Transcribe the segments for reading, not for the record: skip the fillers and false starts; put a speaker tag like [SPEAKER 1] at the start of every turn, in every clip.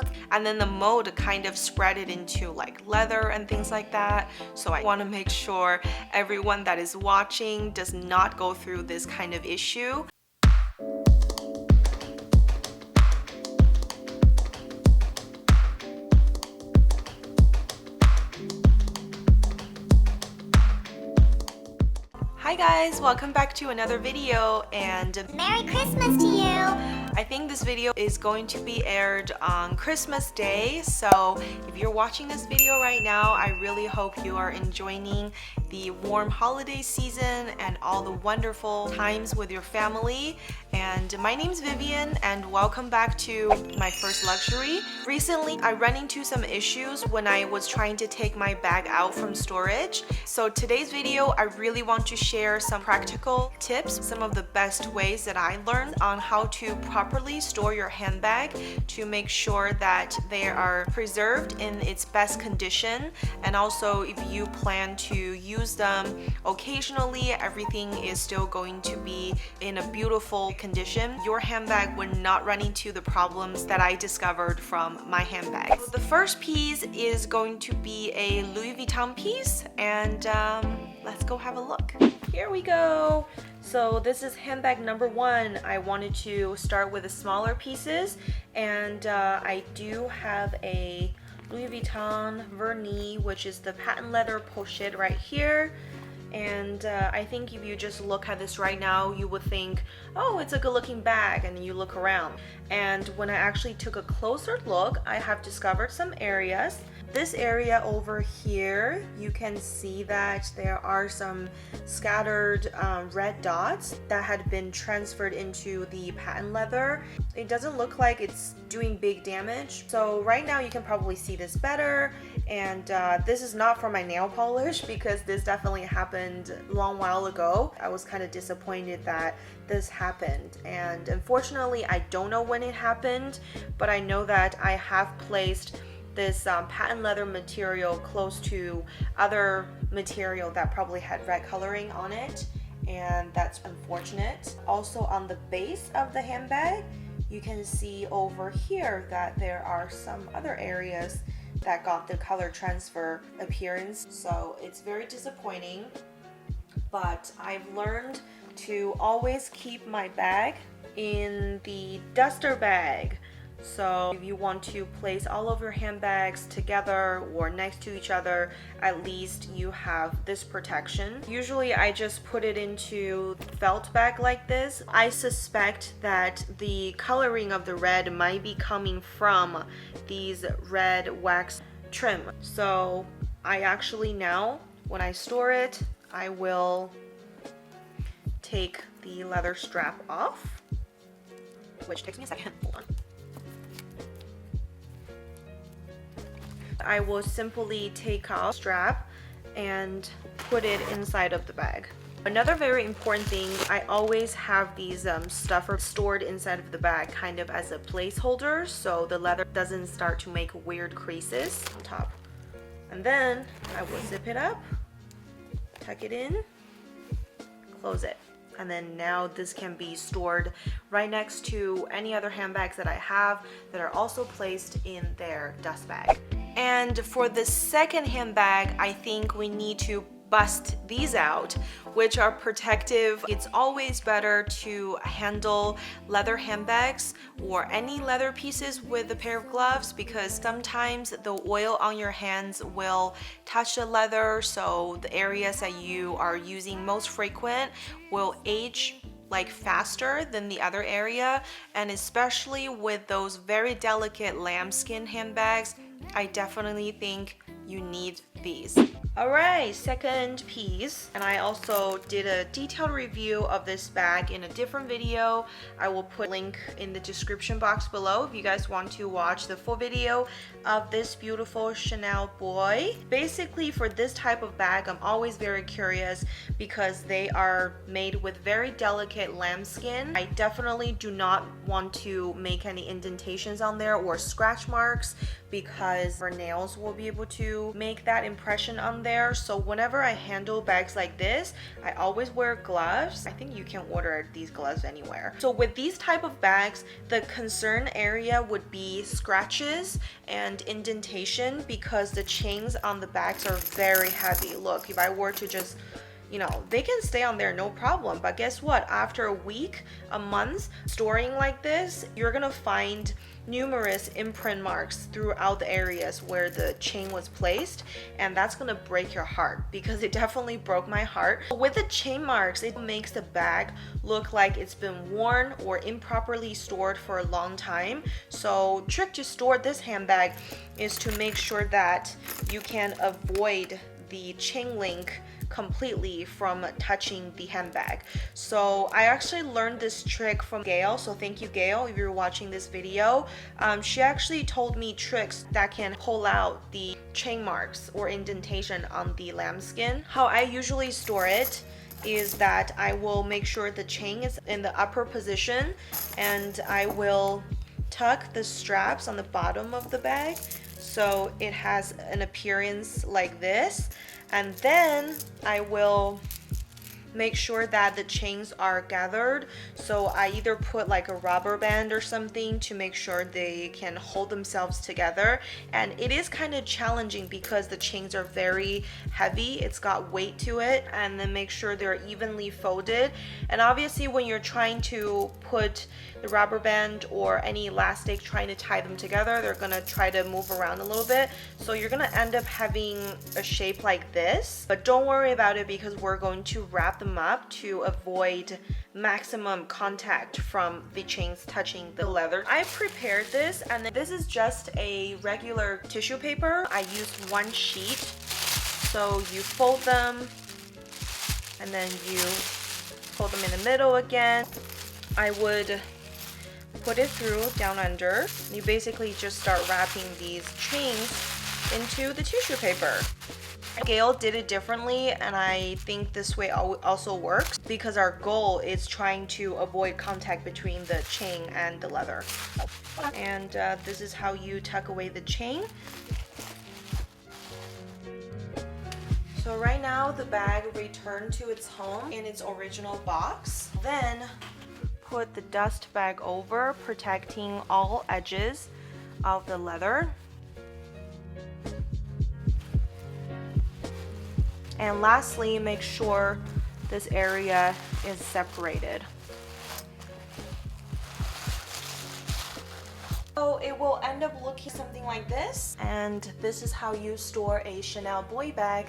[SPEAKER 1] mold, and then the mold kind of spread it into like leather and things like that. So I want to make sure everyone that is watching does not go through this kind of issue. Hi guys, welcome back to another video, and
[SPEAKER 2] Merry Christmas to you!
[SPEAKER 1] I think this video is going to be aired on Christmas Day, so if you're watching this video right now, I really hope you are enjoying the warm holiday season and all the wonderful times with your family. And my name's Vivian, and welcome back to Myfirstluxury. Recently, I ran into some issues when I was trying to take my bag out from storage. So today's video, I really want to share some practical tips, some of the best ways that I learned on how to properly store your handbag to make sure that they are preserved in its best condition. And also, if you plan to use them occasionally, everything is still going to be in a beautiful condition. Your handbag would not run into the problems that I discovered from my handbag. So the first piece is going to be a Louis Vuitton piece, and let's go have a look. Here we go. So this is handbag number 1. I wanted to start with the smaller pieces, and I do have a Louis Vuitton Vernie, which is the patent leather pochette right here. And I think if you just look at this right now, you would think, oh, it's a good looking bag, and you look around. And when I actually took a closer look, I have discovered some areas. This area over here, you can see that there are some scattered red dots that had been transferred into the patent leather. It doesn't look like it's doing big damage. So right now you can probably see this better. And this is not for my nail polish, because this definitely happened a long while ago. I was kind of disappointed that this happened, and unfortunately I don't know when it happened, but I know that I have placed this patent leather material close to other material that probably had red coloring on it, and that's unfortunate. Also, on the base of the handbag, you can see over here that there are some other areas that got the color transfer appearance, so it's very disappointing. But I've learned to always keep my bag in the duster bag. So if you want to place all of your handbags together or next to each other, at least you have this protection. Usually I just put it into felt bag like this. I suspect that the coloring of the red might be coming from these red wax trim. So I actually now, when I store it, I will take the leather strap off, which takes me a second. Hold on. I will simply take off the strap and put it inside of the bag. Another very important thing, I always have these stuffers stored inside of the bag kind of as a placeholder, so the leather doesn't start to make weird creases on top. And then I will zip it up, tuck it in, close it. And then now this can be stored right next to any other handbags that I have that are also placed in their dust bag. And for the second handbag, I think we need to bust these out, which are protective. It's always better to handle leather handbags or any leather pieces with a pair of gloves, because sometimes the oil on your hands will touch the leather, so the areas that you are using most frequent will age like faster than the other area. And especially with those very delicate lambskin handbags, I definitely think you need these. Alright, second piece, and I also did a detailed review of this bag in a different video. I will put a link in the description box below if you guys want to watch the full video of this beautiful Chanel boy. Basically, for this type of bag, I'm always very curious because they are made with very delicate lambskin. I definitely do not want to make any indentations on there or scratch marks, because our nails will be able to to make that impression on there. So whenever I handle bags like this, I always wear gloves. I think you can order these gloves anywhere. So with these type of bags, the concern area would be scratches and indentation because the chains on the bags are very heavy. Look, if I were to just, you know, they can stay on there no problem, but guess what? After a week, a month storing like this, you're gonna find numerous imprint marks throughout the areas where the chain was placed, and that's gonna break your heart because it definitely broke my heart. With the chain marks, it makes the bag look like it's been worn or improperly stored for a long time. So trick to store this handbag is to make sure that you can avoid the chain link completely from touching the handbag. So I actually learned this trick from Gail, so thank you, Gail, if you're watching this video. She actually told me tricks that can pull out the chain marks or indentation on the lambskin. How I usually store it is that I will make sure the chain is in the upper position, and I will tuck the straps on the bottom of the bag so it has an appearance like this. And then I will make sure that the chains are gathered. So I either put like a rubber band or something to make sure they can hold themselves together. And it is kind of challenging because the chains are very heavy. It's got weight to it. And then make sure they're evenly folded. And obviously when you're trying to put the rubber band or any elastic trying to tie them together, they're gonna try to move around a little bit. So you're gonna end up having a shape like this. But don't worry about it because we're going to wrap them up to avoid maximum contact from the chains touching the leather. I prepared this, and this is just a regular tissue paper. I used one sheet. So you fold them and then you fold them in the middle again. I would put it through down under. You basically just start wrapping these chains into the tissue paper. Gail did it differently, and I think this way also works because our goal is trying to avoid contact between the chain and the leather. And this is how you tuck away the chain. So right now the bag returned to its home in its original box. Then put the dust bag over, protecting all edges of the leather. And lastly, make sure this area is separated. So it will end up looking something like this. And this is how you store a Chanel boy bag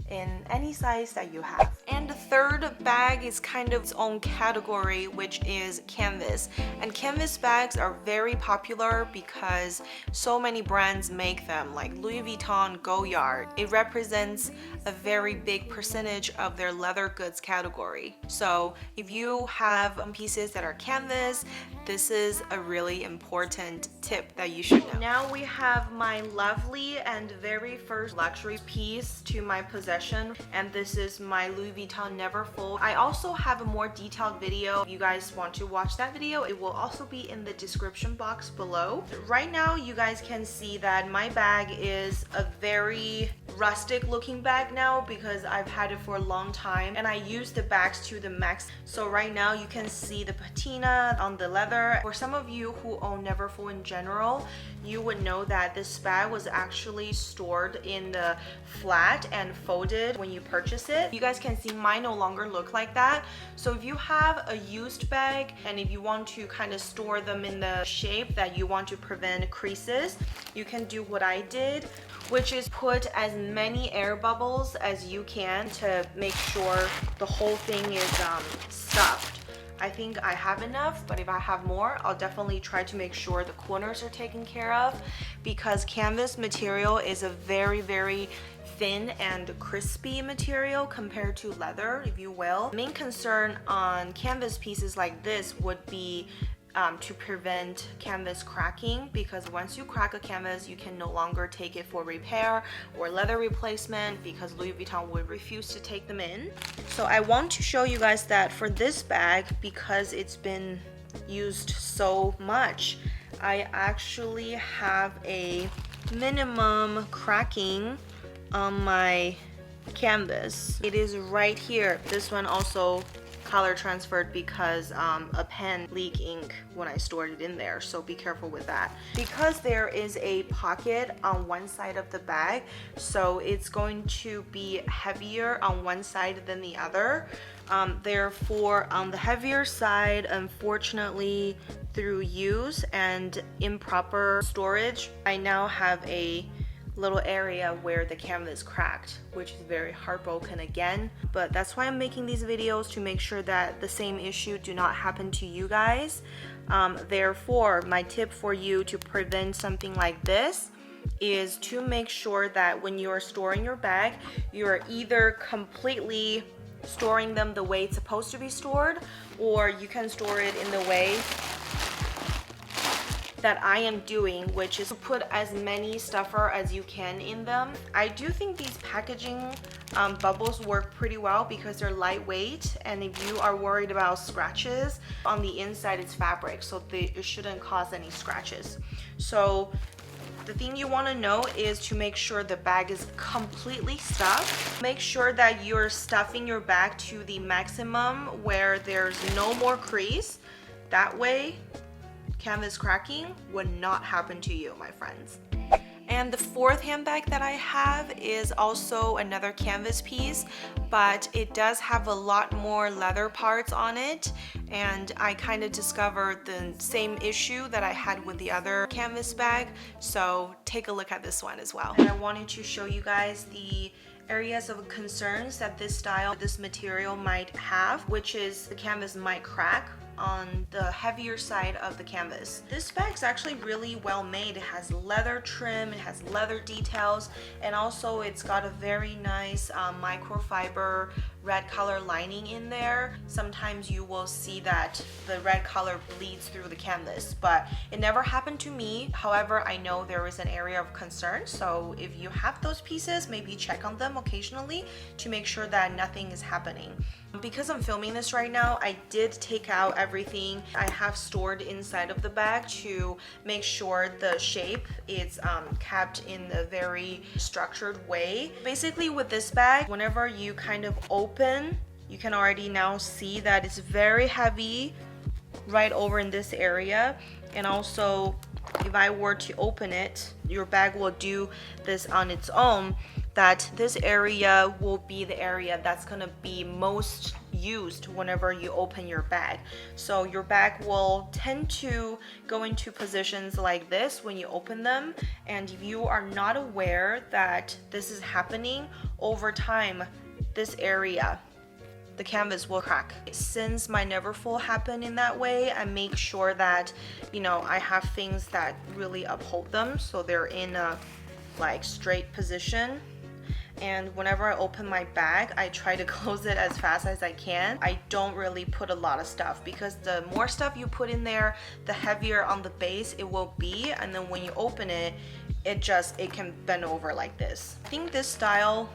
[SPEAKER 1] in any size that you have. And the third bag is kind of its own category, which is canvas. And canvas bags are very popular because so many brands make them, like Louis Vuitton, Goyard. It represents a very big percentage of their leather goods category. So if you have pieces that are canvas, this is a really important tip that you should know. Now we have my lovely and very first luxury piece to my possession, and this is my Louis Vuitton Neverfull. I also have a more detailed video. If you guys want to watch that video, it will also be in the description box below. Right now you guys can see that my bag is a very rustic looking bag now because I've had it for a long time and I use the bags to the max. So right now you can see the patina on the leather. For some of you who own Neverfull in general, you would know that this bag was actually stored in the flat and folded when you purchase it. You guys can see mine no longer look like that. So if you have a used bag and if you want to kind of store them in the shape that you want to prevent creases, you can do what I did, which is put as many air bubbles as you can to make sure the whole thing is stuffed. I think I have enough, but if I have more, I'll definitely try to make sure the corners are taken care of because canvas material is a very, very thin and crispy material compared to leather, if you will. The main concern on canvas pieces like this would be to prevent canvas cracking, because once you crack a canvas, you can no longer take it for repair or leather replacement because Louis Vuitton would refuse to take them in. So I want to show you guys that for this bag, because it's been used so much, I actually have a minimum cracking on my canvas. It is right here. This one also color transferred because a pen leaked ink when I stored it in there, so be careful with that. Because there is a pocket on one side of the bag, so it's going to be heavier on one side than the other. Therefore, on the heavier side, unfortunately, through use and improper storage, I now have a little area where the canvas cracked, which is very heartbroken again. But that's why I'm making these videos, to make sure that the same issue do not happen to you guys. Therefore, my tip for you to prevent something like this is to make sure that when you are storing your bag, you are either completely storing them the way it's supposed to be stored, or you can store it in the way that I am doing, which is to put as many stuffer as you can in them. I do think these packaging bubbles work pretty well because they're lightweight, and if you are worried about scratches, on the inside it's fabric, so it shouldn't cause any scratches. So the thing you want to know is to make sure the bag is completely stuffed. Make sure that you're stuffing your bag to the maximum where there's no more crease. That way, canvas cracking would not happen to you, my friends. And the fourth handbag that I have is also another canvas piece, but it does have a lot more leather parts on it, and I kind of discovered the same issue that I had with the other canvas bag, so take a look at this one as well. And I wanted to show you guys the areas of concerns that this style, this material might have, which is the canvas might crack on the heavier side of the canvas. This bag's actually really well made. It has leather trim, it has leather details, and also it's got a very nice microfiber red color lining in there. Sometimes you will see that the red color bleeds through the canvas, but it never happened to me. However, I know there is an area of concern, so if you have those pieces, maybe check on them occasionally to make sure that nothing is happening. Because I'm filming this right now, I did take out everything I have stored inside of the bag to make sure the shape is kept in a very structured way. Basically with this bag, whenever you kind of open, you can already now see that it's very heavy right over in this area. And also, if I were to open it, your bag will do this on its own, that this area will be the area that's gonna be most used whenever you open your bag. So your bag will tend to go into positions like this when you open them, and if you are not aware that this is happening over time, this area, the canvas will crack. Since my Neverfull happened in that way, I make sure that, you know, I have things that really uphold them, so they're in a like straight position. And whenever I open my bag, I try to close it as fast as I can. I don't really put a lot of stuff, because the more stuff you put in there, the heavier on the base it will be, and then when you open it, it can bend over like this. I think this style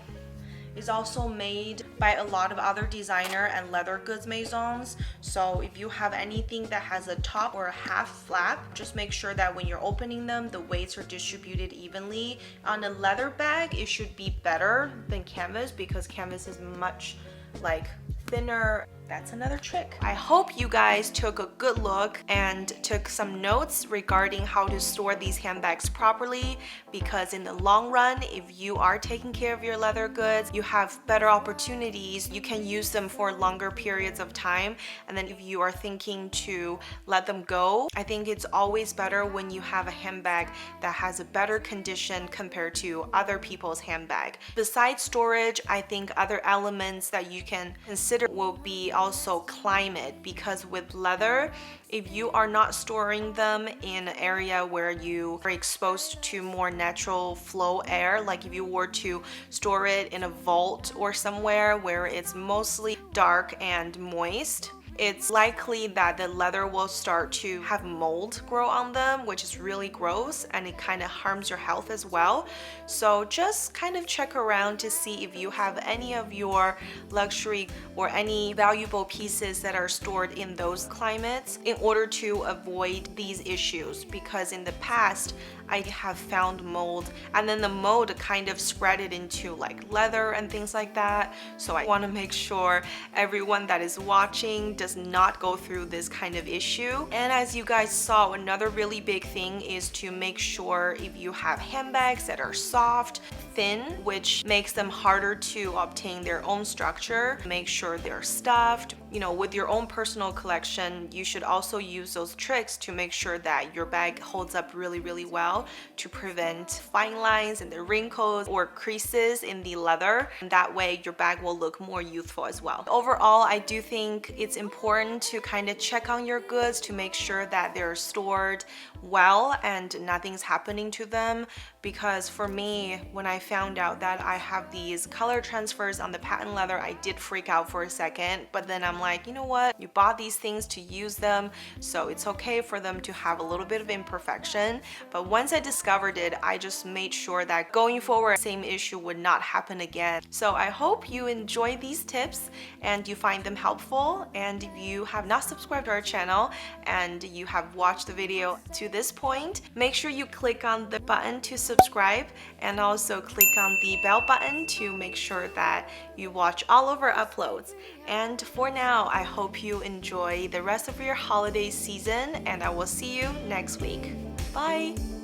[SPEAKER 1] is also made by a lot of other designer and leather goods maisons. So if you have anything that has a top or a half flap, just make sure that when you're opening them, the weights are distributed evenly. On a leather bag, it should be better than canvas, because canvas is much like thinner. That's another trick. I hope you guys took a good look and took some notes regarding how to store these handbags properly, because in the long run, if you are taking care of your leather goods, you have better opportunities. You can use them for longer periods of time. And then if you are thinking to let them go, I think it's always better when you have a handbag that has a better condition compared to other people's handbag. Besides storage, I think other elements that you can consider will be also climate, because with leather, if you are not storing them in an area where you are exposed to more natural flow air, like if you were to store it in a vault or somewhere where it's mostly dark and moist, it's likely that the leather will start to have mold grow on them, which is really gross, and it kind of harms your health as well. So just kind of check around to see if you have any of your luxury or any valuable pieces that are stored in those climates in order to avoid these issues, because in the past I have found mold, and then the mold kind of spread it into like leather and things like that. So I want to make sure everyone that is watching does not go through this kind of issue. And as you guys saw, another really big thing is to make sure if you have handbags that are soft, thin, which makes them harder to obtain their own structure, make sure they're stuffed. You know, with your own personal collection, you should also use those tricks to make sure that your bag holds up really well, to prevent fine lines and the wrinkles or creases in the leather. And that way your bag will look more youthful as well. Overall, I do think it's important to kind of check on your goods to make sure that they're stored well and nothing's happening to them. Because for me, when I found out that I have these color transfers on the patent leather, I did freak out for a second, but then I'm like, you know what? You bought these things to use them, so it's okay for them to have a little bit of imperfection. But once I discovered it, I just made sure that going forward, same issue would not happen again. So I hope you enjoy these tips and you find them helpful. And if you have not subscribed to our channel and you have watched the video to this point, make sure you click on the button to subscribe, and also click on the bell button to make sure that you watch all of our uploads. And for now, I hope you enjoy the rest of your holiday season, and I will see you next week. Bye!